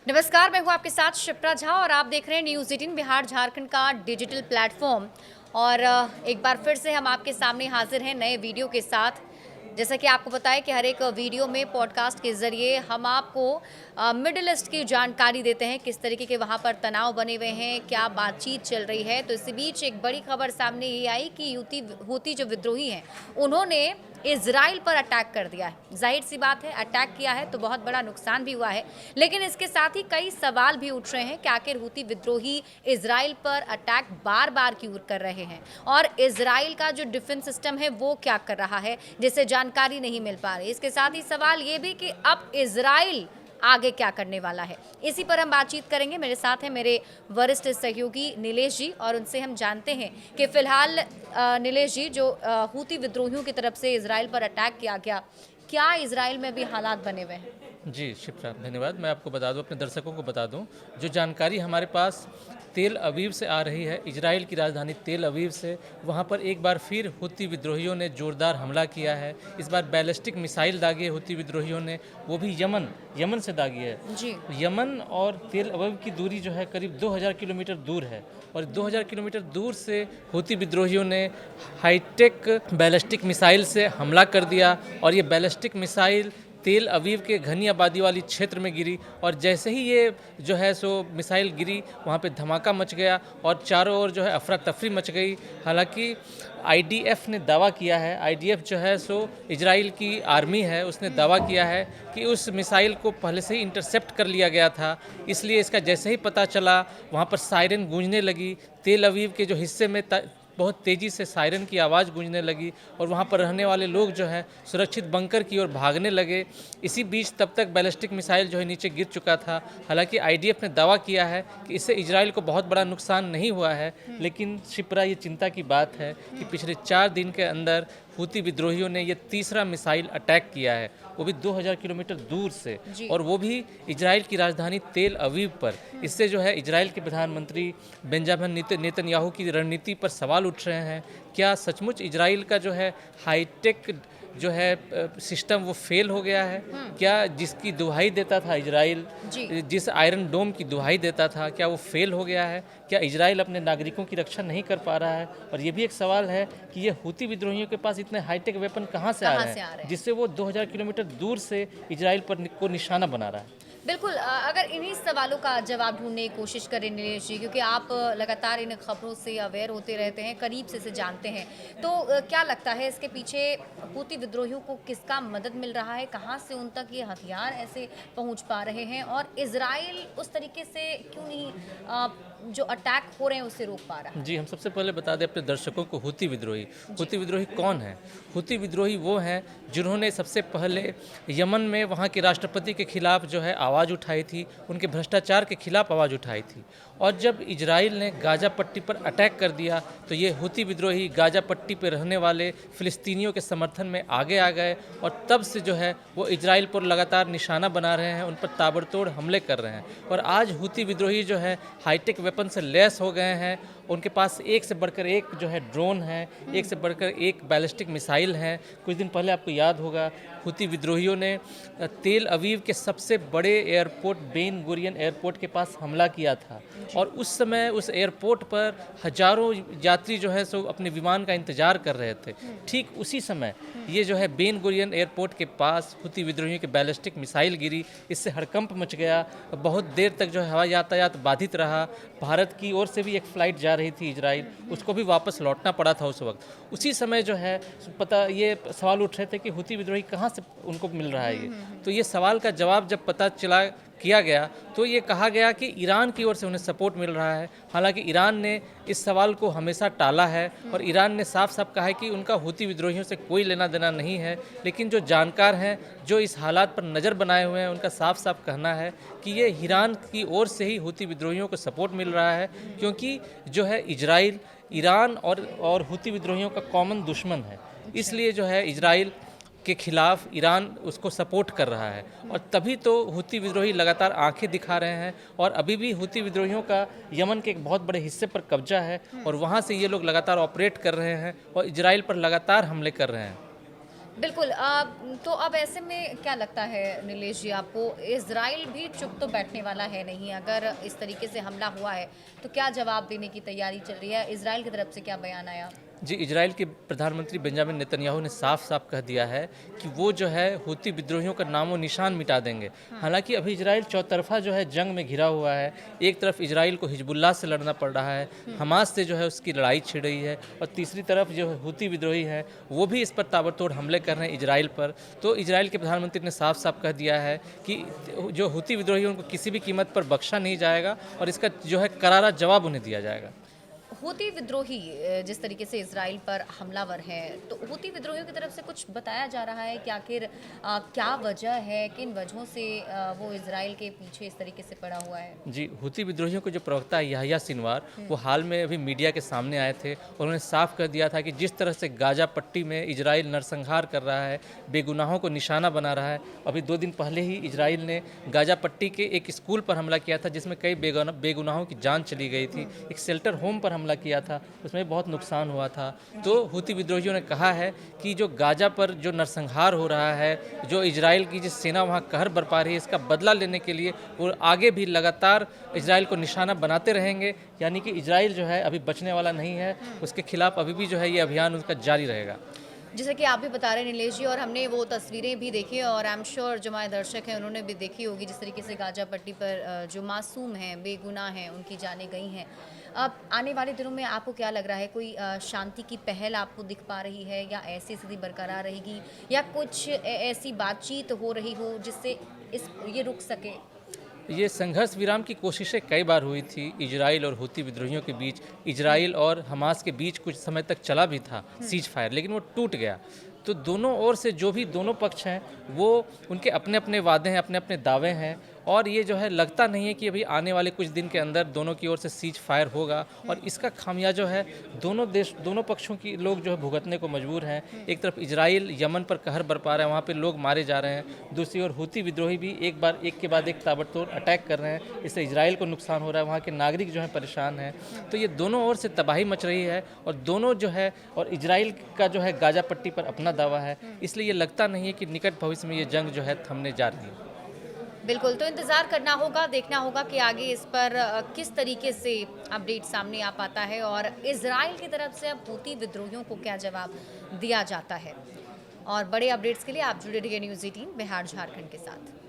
नमस्कार, मैं हूं आपके साथ शिप्रा झा और आप देख रहे हैं न्यूज़ 18 बिहार झारखंड का डिजिटल प्लेटफॉर्म। और एक बार फिर से हम आपके सामने हाजिर हैं नए वीडियो के साथ। जैसा कि आपको बताया कि हर एक वीडियो में पॉडकास्ट के ज़रिए हम आपको मिडिल ईस्ट की जानकारी देते हैं, किस तरीके के वहाँ पर तनाव बने हुए हैं, क्या बातचीत चल रही है। तो इसी बीच एक बड़ी खबर सामने ये आई कि हूती जो विद्रोही हैं, उन्होंने इजराइल पर अटैक कर दिया है। जाहिर सी बात है, अटैक किया है तो बहुत बड़ा नुकसान भी हुआ है, लेकिन इसके साथ ही कई सवाल भी उठ रहे हैं कि आखिर हूती विद्रोही इजराइल पर अटैक बार बार क्यों कर रहे हैं और इजराइल का जो डिफेंस सिस्टम है वो क्या कर रहा है, जिसे जानकारी नहीं मिल पा रही। इसके साथ ही सवाल ये भी कि अब इजराइल आगे क्या करने वाला है, इसी पर हम बातचीत करेंगे। मेरे साथ हैं मेरे वरिष्ठ सहयोगी नीलेश जी और उनसे हम जानते हैं कि फिलहाल नीलेश जी, जो हूती विद्रोहियों की तरफ से इजराइल पर अटैक किया गया, क्या इजराइल में भी हालात बने हुए हैं? जी शिप्रा, धन्यवाद। मैं आपको बता दूं, अपने दर्शकों को बता दूं, जो जानकारी हमारे पास तेल अवीव से आ रही है, इजराइल की राजधानी तेल अवीव से, वहां पर एक बार फिर हुती विद्रोहियों ने जोरदार हमला किया है। इस बार बैलिस्टिक मिसाइल दागी है हुती विद्रोहियों ने, वो भी यमन से दागी है। जी। यमन और तेल अवीव की दूरी जो है करीब 2000 किलोमीटर दूर है, और 2000 किलोमीटर दूर से हुती विद्रोहियों ने हाईटेक बैलिस्टिक मिसाइल से हमला कर दिया। और ये बैलिस्टिक मिसाइल तेल अवीव के घनी आबादी वाली क्षेत्र में गिरी, और जैसे ही ये जो है सो मिसाइल गिरी, वहाँ पे धमाका मच गया और चारों ओर जो है अफरा तफरी मच गई। हालांकि आईडीएफ ने दावा किया है, आईडीएफ जो है सो इजराइल की आर्मी है, उसने दावा किया है कि उस मिसाइल को पहले से ही इंटरसेप्ट कर लिया गया था। इसलिए इसका जैसे ही पता चला, वहाँ पर सायरन गूंजने लगी। तेल अवीव के जो हिस्से में बहुत तेज़ी से सायरन की आवाज़ गूंजने लगी, और वहाँ पर रहने वाले लोग जो हैं सुरक्षित बंकर की ओर भागने लगे। इसी बीच तब तक बैलिस्टिक मिसाइल जो है नीचे गिर चुका था। हालांकि आईडीएफ ने दावा किया है कि इससे इजराइल को बहुत बड़ा नुकसान नहीं हुआ है, लेकिन शिप्रा, ये चिंता की बात है कि पिछले 4 दिन के अंदर हूती विद्रोहियों ने ये तीसरा मिसाइल अटैक किया है, वो भी 2000 किलोमीटर दूर से, और वो भी इजराइल की राजधानी तेल अवीव पर। इससे जो है इजराइल के प्रधानमंत्री बेंजामिन नेतन्याहू की रणनीति पर सवाल उठ रहे हैं। क्या सचमुच इजराइल का जो है हाईटेक जो है सिस्टम वो फेल हो गया है? क्या जिसकी दुहाई देता था इजराइल, जिस आयरन डोम की दुहाई देता था, क्या वो फेल हो गया है? क्या इजराइल अपने नागरिकों की रक्षा नहीं कर पा रहा है? और ये भी एक सवाल है कि ये हूती विद्रोहियों के पास इतने हाईटेक वेपन कहाँ से आ रहे हैं, जिससे वो 2000 किलोमीटर दूर से इजराइल पर को निशाना बना रहा है। बिल्कुल। अगर इन्हीं सवालों का जवाब ढूंढने की कोशिश करें नीलेश जी, क्योंकि आप लगातार इन खबरों से अवेयर होते रहते हैं, करीब से इसे जानते हैं, तो क्या लगता है इसके पीछे हूती विद्रोहियों को किसका मदद मिल रहा है? कहाँ से उन तक ये हथियार ऐसे पहुँच पा रहे हैं, और इजराइल उस तरीके से क्यों नहीं जो अटैक हो रहे हैं उससे रोक पा रहा है? जी, हम सबसे पहले बता दें अपने दर्शकों को, हूती विद्रोही कौन है? हूती विद्रोही वो हैं जिन्होंने सबसे पहले यमन में वहाँ के राष्ट्रपति के खिलाफ जो है आवाज़ उठाई थी, उनके भ्रष्टाचार के खिलाफ आवाज़ उठाई थी। और जब इजराइल ने गाज़ा पट्टी पर अटैक कर दिया, तो ये हूती विद्रोही गाज़ा पट्टी पर रहने वाले फ़िलिस्तीनियों के समर्थन में आगे आ गए, और तब से जो है वो इजराइल पर लगातार निशाना बना रहे हैं, उन पर ताबड़तोड़ हमले कर रहे हैं। और आज हूती विद्रोही जो है हाईटेक वेपन से लैस हो गए हैं। उनके पास एक से बढ़कर एक जो है ड्रोन है, एक से बढ़कर एक बैलिस्टिक मिसाइल हैं। कुछ दिन पहले आपको याद होगा, हूती विद्रोहियों ने तेल अवीव के सबसे बड़े एयरपोर्ट बेन गुरियन एयरपोर्ट के पास हमला किया था, और उस समय उस एयरपोर्ट पर हजारों यात्री जो है सो अपने विमान का इंतजार कर रहे थे। ठीक उसी समय ये जो है बेन गुरियन एयरपोर्ट के पास हूती विद्रोहियों की बैलिस्टिक मिसाइल गिरी। इससे हड़कंप मच गया, बहुत देर तक जो है हवाई यातायात बाधित रहा। भारत की ओर से भी एक फ़्लाइट जा रही थी इजराइल, उसको भी वापस लौटना पड़ा था उस वक्त। उसी समय जो है ये सवाल उठ रहे थे कि हूती विद्रोही कहाँ से उनको मिल रहा है ये। तो ये सवाल का जवाब जब पता चला किया गया, तो ये कहा गया कि ईरान की ओर से उन्हें सपोर्ट मिल रहा है। हालांकि ईरान ने इस सवाल को हमेशा टाला है, और ईरान ने साफ साफ कहा है कि उनका हूती विद्रोहियों से कोई लेना देना नहीं है। लेकिन जो जानकार हैं, जो इस हालात पर नज़र बनाए हुए हैं, उनका साफ साफ कहना है कि ये ईरान की ओर से ही हूती विद्रोहियों को सपोर्ट मिल रहा है, क्योंकि जो है इजराइल ईरान और हूती विद्रोहियों का कॉमन दुश्मन है। इसलिए जो है इजराइल के खिलाफ ईरान उसको सपोर्ट कर रहा है, और तभी तो हूती विद्रोही लगातार आंखें दिखा रहे हैं। और अभी भी हूती विद्रोहियों का यमन के एक बहुत बड़े हिस्से पर कब्जा है, और वहाँ से ये लोग लगातार ऑपरेट कर रहे हैं और इजराइल पर लगातार हमले कर रहे हैं। बिल्कुल तो अब ऐसे में क्या लगता है नीलेश जी आपको, इज़राइल भी चुप तो बैठने वाला है नहीं। अगर इस तरीके से हमला हुआ है तो क्या जवाब देने की तैयारी चल रही है? इज़राइल की तरफ से क्या बयान आया? जी, इजराइल के प्रधानमंत्री बेंजामिन नेतन्याहू ने साफ-साफ कह दिया है कि वो जो है हूती विद्रोहियों का नामो निशान मिटा देंगे। हालाँकि अभी इजराइल चौतरफा जो है जंग में घिरा हुआ है। एक तरफ इजराइल को हिजबुल्लाह से लड़ना पड़ रहा है, हमास से जो है उसकी लड़ाई छिड़ रही है, और तीसरी तरफ जो हूती विद्रोही हैं वो भी इस पर ताबड़तोड़ हमले कर रहे हैं इजराइल पर। तो इजराइल के प्रधानमंत्री ने साफ-साफ कह दिया है कि जो हूती विद्रोही हैं उनको किसी भी कीमत पर बख्शा नहीं जाएगा, और इसका जो है करारा जवाब उन्हें दिया जाएगा। हूती विद्रोही जिस तरीके से इज़राइल पर हमलावर हैं, तो हूती विद्रोहियों की तरफ से कुछ बताया जा रहा है कि आखिर क्या वजह है, किन वजहों से वो इज़राइल के पीछे इस तरीके से पड़ा हुआ है? जी, हूती विद्रोहियों के जो प्रवक्ता है याह्या सिनवार, वो हाल में अभी मीडिया के सामने आए थे, और उन्होंने साफ कर दिया था कि जिस तरह से गाजा पट्टी में इजराइल नरसंहार कर रहा है, बेगुनाहों को निशाना बना रहा है। अभी 2 दिन पहले ही इजराइल ने गाजा पट्टी के एक स्कूल पर हमला किया था, जिसमें कई बेगुनाहों की जान चली गई थी। एक शेल्टर होम पर हमला किया था, उसमें बहुत नुकसान हुआ था। तो हूती विद्रोहियों ने कहा है कि जो गाजा पर जो नरसंहार हो रहा है, जो इजराइल की जिस सेना वहाँ कहर बरपा रही है, इसका बदला लेने के लिए वो आगे भी लगातार इजराइल को निशाना बनाते रहेंगे। यानी कि इजराइल जो है अभी बचने वाला नहीं है, उसके खिलाफ अभी भी जो है ये अभियान उसका जारी रहेगा। जैसे कि आप भी बता रहे हैं नीलेश जी, और हमने वो तस्वीरें भी देखी और आई एम श्योर जो हमारे दर्शक हैं उन्होंने भी देखी होगी, जिस तरीके से गाजा पट्टी पर जो मासूम हैं, बेगुनाह हैं, उनकी जानें गई हैं। अब आने वाले दिनों में आपको क्या लग रहा है, कोई शांति की पहल आपको दिख पा रही है, या ऐसी स्थिति बरकरार रहेगी, या कुछ ऐसी बातचीत हो रही हो जिससे ये रुक सके? ये संघर्ष विराम की कोशिशें कई बार हुई थी इजराइल और हूती विद्रोहियों के बीच। इजराइल और हमास के बीच कुछ समय तक चला भी था सीज फायर, लेकिन वो टूट गया। तो दोनों ओर से जो भी दोनों पक्ष हैं वो उनके अपने अपने वादे हैं, अपने अपने दावे हैं, और ये जो है लगता नहीं है कि अभी आने वाले कुछ दिन के अंदर दोनों की ओर से सीज फायर होगा, और इसका खामियाजा जो है दोनों पक्षों की लोग जो है भुगतने को मजबूर हैं। एक तरफ इजराइल यमन पर कहर बरपा रहा है, वहाँ पे लोग मारे जा रहे हैं। दूसरी ओर हूती विद्रोही भी एक के बाद एक ताबड़तोड़ अटैक कर रहे हैं, इससे इजराइल को नुकसान हो रहा है, वहाँ के नागरिक जो हैं परेशान हैं। तो ये दोनों ओर से तबाही मच रही है, और दोनों जो है, और इजराइल का जो है गाजा पट्टी पर अपना दावा है, इसलिए ये लगता नहीं है कि निकट भविष्य में ये जंग जो है थमने जा रही है। बिल्कुल, तो इंतज़ार करना होगा, देखना होगा कि आगे इस पर किस तरीके से अपडेट सामने आ पाता है, और इज़राइल की तरफ से अब हूती विद्रोहियों को क्या जवाब दिया जाता है। और बड़े अपडेट्स के लिए आप जुड़े रहिए न्यूज़ 18 बिहार झारखंड के साथ।